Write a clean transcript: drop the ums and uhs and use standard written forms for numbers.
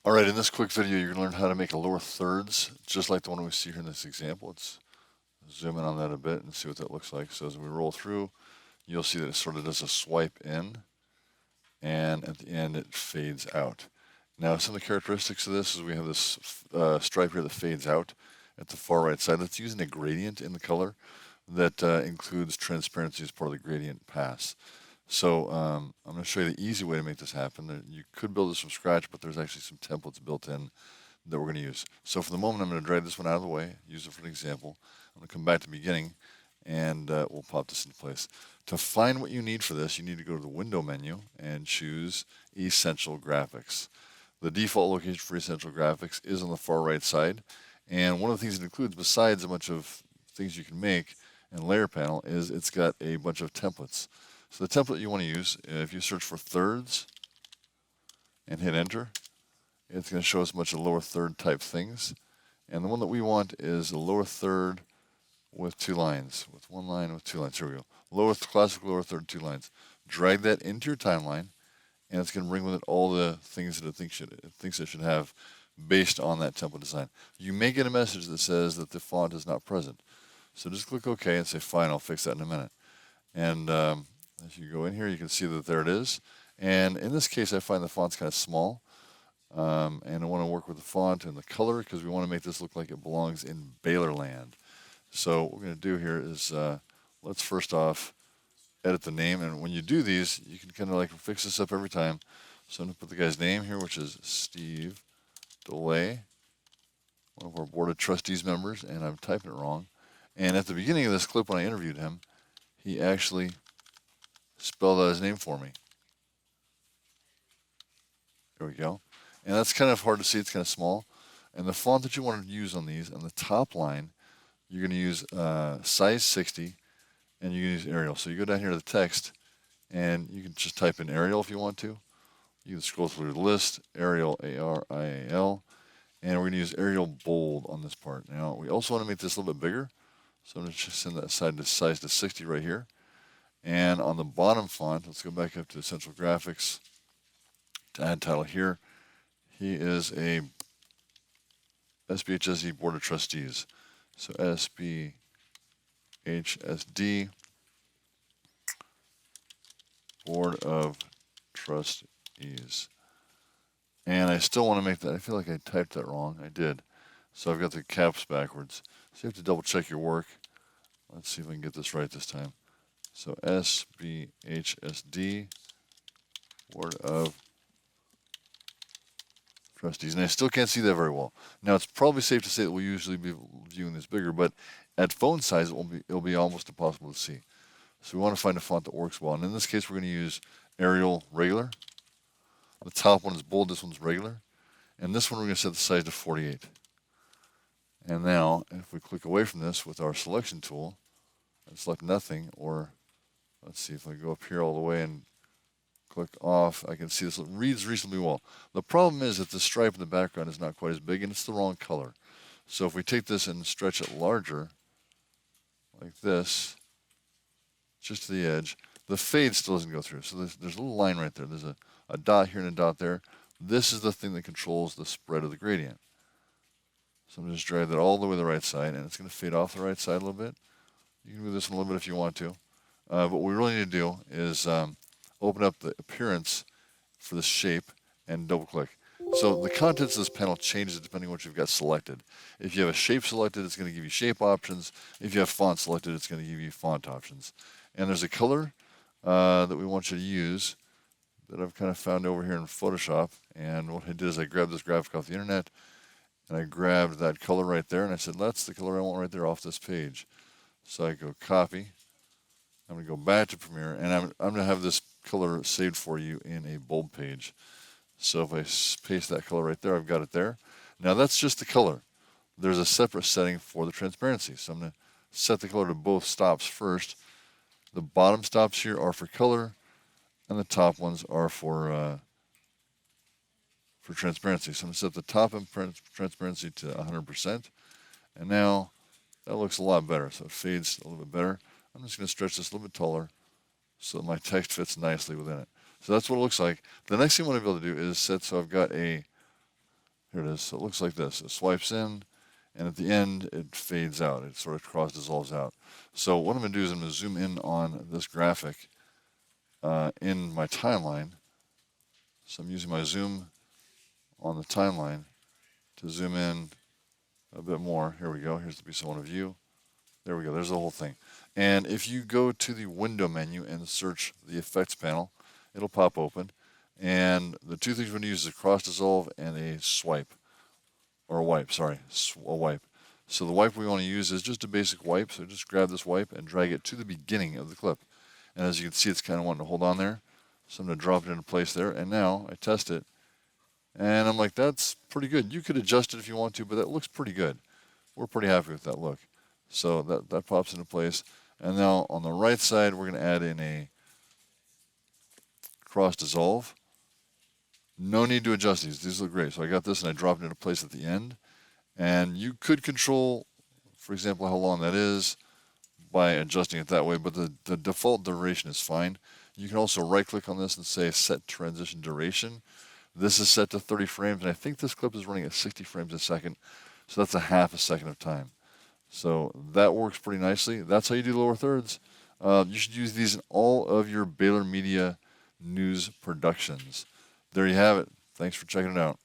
Alright, in this quick video, you're going to learn how to make a lower thirds, just like the one we see here in this example. Let's zoom in on that a bit and see what that looks like. So as we roll through, you'll see that it sort of does a swipe in, and at the end it fades out. Now, some of the characteristics of this is we have this stripe here that fades out at the far right side. That's using a gradient in the color that includes transparency as part of the gradient pass. So I'm going to show you the easy way to make this happen. You could build this from scratch, but there's actually some templates built in that we're going to use. So for the moment, I'm going to drag this one out of the way, use it for an example. I'm going to come back to the beginning, and we'll pop this into place. To find what you need for this, you need to go to the Window menu and choose Essential Graphics. The default location for Essential Graphics is on the far right side, and one of the things it includes, besides a bunch of things you can make in Layer Panel, is it's got a bunch of templates. So the template you want to use, if you search for thirds and hit enter, it's going to show us a bunch of lower third type things. And the one that we want is a lower third with two lines, with one line with two lines. Here we go. Classic lower third, two lines. Drag that into your timeline, and it's going to bring with it all the things that it thinks it should have based on that template design. You may get a message that says that the font is not present. So just click OK and say, fine, I'll fix that in a minute. And as you go in here, you can see that there it is. And in this case, I find the font's kind of small. And I want to work with the font and the color because we want to make this look like it belongs in Baylor land. So what we're going to do here is let's first off edit the name. And when you do these, you can kind of like fix this up every time. So I'm going to put the guy's name here, which is Steve DeLay, one of our Board of Trustees members, and I'm typing it wrong. And at the beginning of this clip when I interviewed him, he actually spelled out his name for me. There we go. And that's kind of hard to see. It's kind of small. And the font that you want to use on these, on the top line, you're going to use size 60, and you can use Arial. So you go down here to the text, and you can just type in Arial if you want to. You can scroll through the list, Arial, A-R-I-A-L, and we're going to use Arial Bold on this part. Now, we also want to make this a little bit bigger, so I'm going to just send that size to 60 right here. And on the bottom font, let's go back up to Essential Graphics to add title here. He is a SBHSD Board of Trustees. So SBHSD Board of Trustees. And I still want to make that. I feel like I typed that wrong. I did. So I've got the caps backwards. So you have to double check your work. Let's see if I can get this right this time. So SBHSD Board of Trustees. And I still can't see that very well. Now, it's probably safe to say that we'll usually be viewing this bigger, but at phone size, it'll be almost impossible to see. So we want to find a font that works well. And in this case, we're going to use Arial Regular. The top one is bold, this one's regular. And this one, we're going to set the size to 48. And now, if we click away from this with our selection tool and select nothing, or let's see if I go up here all the way and click off, I can see this reads reasonably well. The problem is that the stripe in the background is not quite as big, and it's the wrong color. So if we take this and stretch it larger, like this, just to the edge, the fade still doesn't go through. So there's a little line right there. There's a dot here and a dot there. This is the thing that controls the spread of the gradient. So I'm going to just drag that all the way to the right side, and it's going to fade off the right side a little bit. You can move this one a little bit if you want to. But what we really need to do is open up the appearance for this shape and double click. So the contents of this panel changes depending on what you've got selected. If you have a shape selected, it's going to give you shape options. If you have font selected, it's going to give you font options. And there's a color that we want you to use that I've kind of found over here in Photoshop. And what I did is I grabbed this graphic off the internet, and I grabbed that color right there, and I said, that's the color I want right there off this page. So I go copy. I'm going to go back to Premiere, and I'm going to have this color saved for you in a bold page. So if I paste that color right there, I've got it there. Now that's just the color. There's a separate setting for the transparency. So I'm going to set the color to both stops first. The bottom stops here are for color, and the top ones are for transparency. So I'm going to set the top transparency to 100%. And now that looks a lot better. So it fades a little bit better. I'm just going to stretch this a little bit taller so my text fits nicely within it. So that's what it looks like. The next thing I want to be able to do is set, so I've got a Here it is. So it looks like this. It swipes in, and at the end, it fades out. It sort of cross dissolves out. So what I'm going to do is I'm going to zoom in on this graphic in my timeline. So I'm using my zoom on the timeline to zoom in a bit more. Here we go. Here's the piece I want to view. There we go. There's the whole thing. And if you go to the window menu and search the effects panel, it'll pop open. And the two things we're going to use is a cross dissolve and a swipe. Or a wipe, sorry. A wipe. So the wipe we want to use is just a basic wipe. So just grab this wipe and drag it to the beginning of the clip. And as you can see, it's kind of wanting to hold on there. So I'm going to drop it into place there. And now I test it. And I'm like, that's pretty good. You could adjust it if you want to, but that looks pretty good. We're pretty happy with that look. So that pops into place. And now on the right side, we're going to add in a cross dissolve. No need to adjust these. These look great. So I got this and I dropped it into place at the end. And you could control, for example, how long that is by adjusting it that way, but the default duration is fine. You can also right-click on this and say Set Transition Duration. This is set to 30 frames, and I think this clip is running at 60 frames a second, so that's a half a second of time. So that works pretty nicely. That's how you do lower thirds. You should use these in all of your Baylor Media news productions. There you have it. Thanks for checking it out.